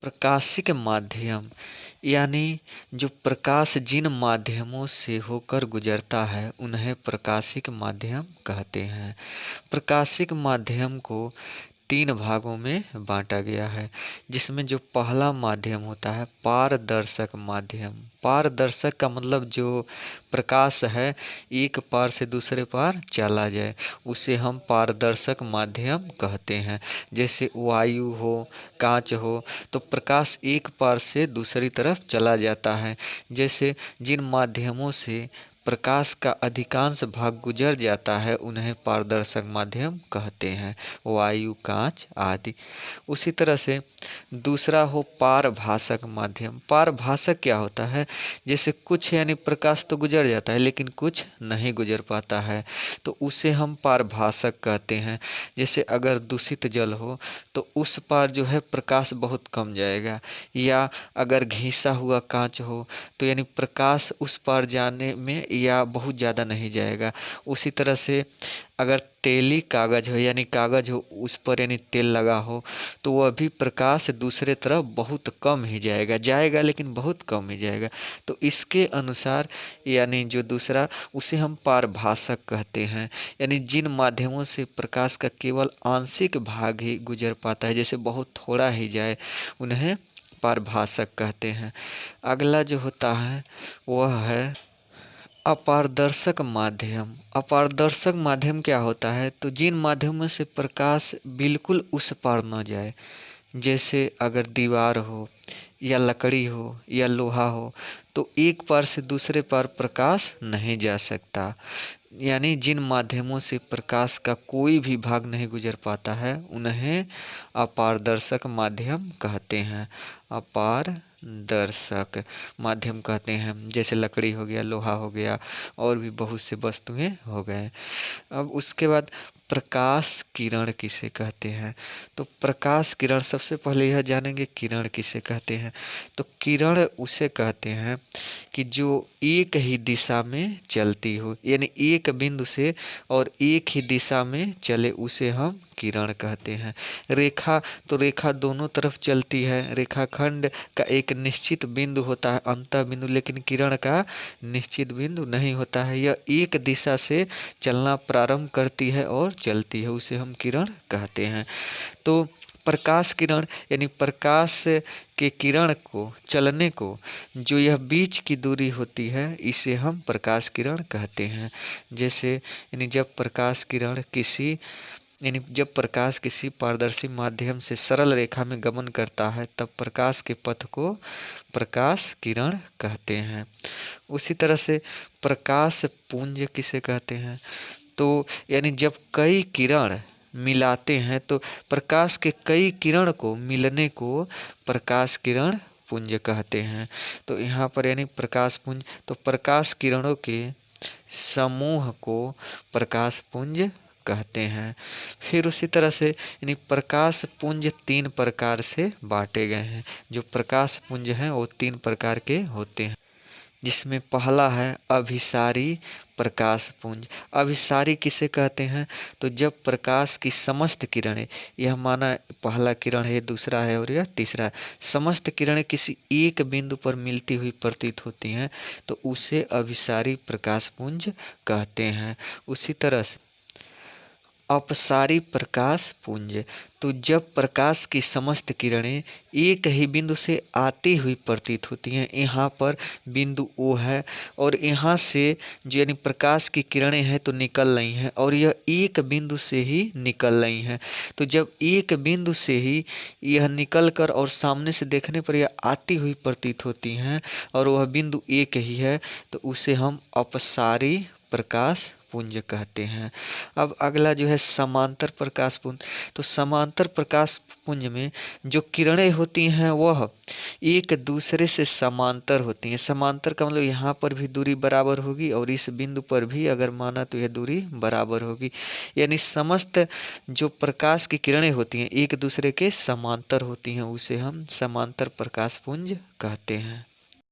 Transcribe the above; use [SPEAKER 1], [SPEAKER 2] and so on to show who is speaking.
[SPEAKER 1] प्रकाशिक माध्यम यानी जो प्रकाश जिन माध्यमों से होकर गुजरता है उन्हें प्रकाशिक माध्यम कहते हैं। प्रकाशिक माध्यम को 3 भागों में बांटा गया है, जिसमें जो पहला माध्यम होता है पारदर्शक माध्यम। पारदर्शक का मतलब जो प्रकाश है एक पार से दूसरे पार चला जाए, उसे हम पारदर्शक माध्यम कहते हैं। जैसे वायु हो, कांच हो, तो प्रकाश एक पार से दूसरी तरफ चला जाता है। जैसे जिन माध्यमों से प्रकाश का अधिकांश भाग गुजर जाता है उन्हें पारदर्शक माध्यम कहते हैं, वायु, कांच आदि। उसी तरह से दूसरा हो पारभासक माध्यम। पारभासक क्या होता है? जैसे कुछ यानी प्रकाश तो गुजर जाता है लेकिन कुछ नहीं गुजर पाता है, तो उसे हम पारभासक कहते हैं। जैसे अगर दूषित जल हो तो उस पार जो है प्रकाश बहुत कम जाएगा, या अगर घिसा हुआ कांच हो तो यानी प्रकाश उस पार जाने में या बहुत ज़्यादा नहीं जाएगा। उसी तरह से अगर तेली कागज हो यानी कागज हो उस पर यानी तेल लगा हो तो वह भी प्रकाश दूसरे तरफ बहुत कम ही जाएगा लेकिन बहुत कम ही जाएगा। तो इसके अनुसार यानी जो दूसरा उसे हम पारभासक कहते हैं, यानी जिन माध्यमों से प्रकाश का केवल आंशिक भाग ही गुजर पाता है, जैसे बहुत थोड़ा ही जाए, उन्हें पारभासक कहते हैं। अगला जो होता है वह है अपारदर्शक माध्यम। अपारदर्शक माध्यम क्या होता है? तो जिन माध्यमों से प्रकाश बिल्कुल उस पार न जाए, जैसे अगर दीवार हो या लकड़ी हो या लोहा हो, तो एक पार से दूसरे पार प्रकाश नहीं जा सकता। यानी जिन माध्यमों से प्रकाश का कोई भी भाग नहीं गुजर पाता है उन्हें अपारदर्शक माध्यम कहते हैं। अपारदर्शक माध्यम कहते हैं, जैसे लकड़ी हो गया, लोहा हो गया और भी बहुत से वस्तुएं हो गए। अब उसके बाद प्रकाश किरण किसे कहते हैं? तो प्रकाश किरण, सबसे पहले यह जानेंगे किरण किसे कहते हैं। तो किरण उसे कहते हैं कि जो एक ही दिशा में चलती हो, यानी एक बिंदु से और एक ही दिशा में चले, उसे हम किरण कहते हैं। रेखा, तो रेखा दोनों तरफ चलती है। रेखाखंड का एक निश्चित बिंदु होता है, अंतः बिंदु, लेकिन किरण का निश्चित बिंदु नहीं होता है। यह एक दिशा से चलना प्रारंभ करती है और चलती है, उसे हम किरण कहते हैं। तो प्रकाश किरण यानी प्रकाश के किरण को चलने को जो यह बीच की दूरी होती है इसे हम प्रकाश किरण कहते हैं। जैसे जब प्रकाश किसी पारदर्शी माध्यम से सरल रेखा में गमन करता है तब प्रकाश के पथ को प्रकाश किरण कहते हैं। उसी तरह से प्रकाश पुंज किसे कहते हैं? तो यानी जब कई किरण मिलाते हैं तो प्रकाश के कई किरण को मिलने को प्रकाश किरण पुंज कहते हैं। तो यहाँ पर यानी प्रकाश पुंज, तो प्रकाश किरणों के समूह को प्रकाश पुंज कहते हैं। फिर उसी तरह से यानी प्रकाश पुंज 3 प्रकार से बांटे गए हैं। जो प्रकाश पुंज हैं वो 3 प्रकार के होते हैं, जिसमें पहला है अभिसारी प्रकाश पुंज। अभिसारी किसे कहते हैं? तो जब प्रकाश की समस्त किरणें, यह माना पहला किरण है, दूसरा है और यह तीसरा है, समस्त किरणें किसी एक बिंदु पर मिलती हुई प्रतीत होती हैं तो उसे अभिसारी प्रकाश पुंज कहते हैं। उसी तरह से अपसारी प्रकाश पुंज, तो जब प्रकाश की समस्त किरणें एक ही बिंदु से आती हुई प्रतीत होती हैं, यहाँ पर बिंदु O है और यहाँ से जो यानी प्रकाश की किरणें हैं तो निकल रही हैं और यह एक बिंदु से ही निकल रही हैं, तो जब एक बिंदु से ही यह निकल कर और सामने से देखने पर यह आती हुई प्रतीत होती हैं और वह बिंदु एक ही है तो उसे हम अपसारी प्रकाश पुंज कहते हैं। अब अगला जो है समांतर प्रकाश पुंज। तो समांतर प्रकाश पुंज में जो किरणें होती हैं वह एक दूसरे से समांतर होती हैं। समांतर का मतलब यहाँ पर भी दूरी बराबर होगी और इस बिंदु पर भी अगर माना तो यह दूरी बराबर होगी, यानी समस्त जो प्रकाश की किरणें होती हैं एक दूसरे के समांतर होती हैं, उसे हम समांतर प्रकाश पुंज कहते हैं।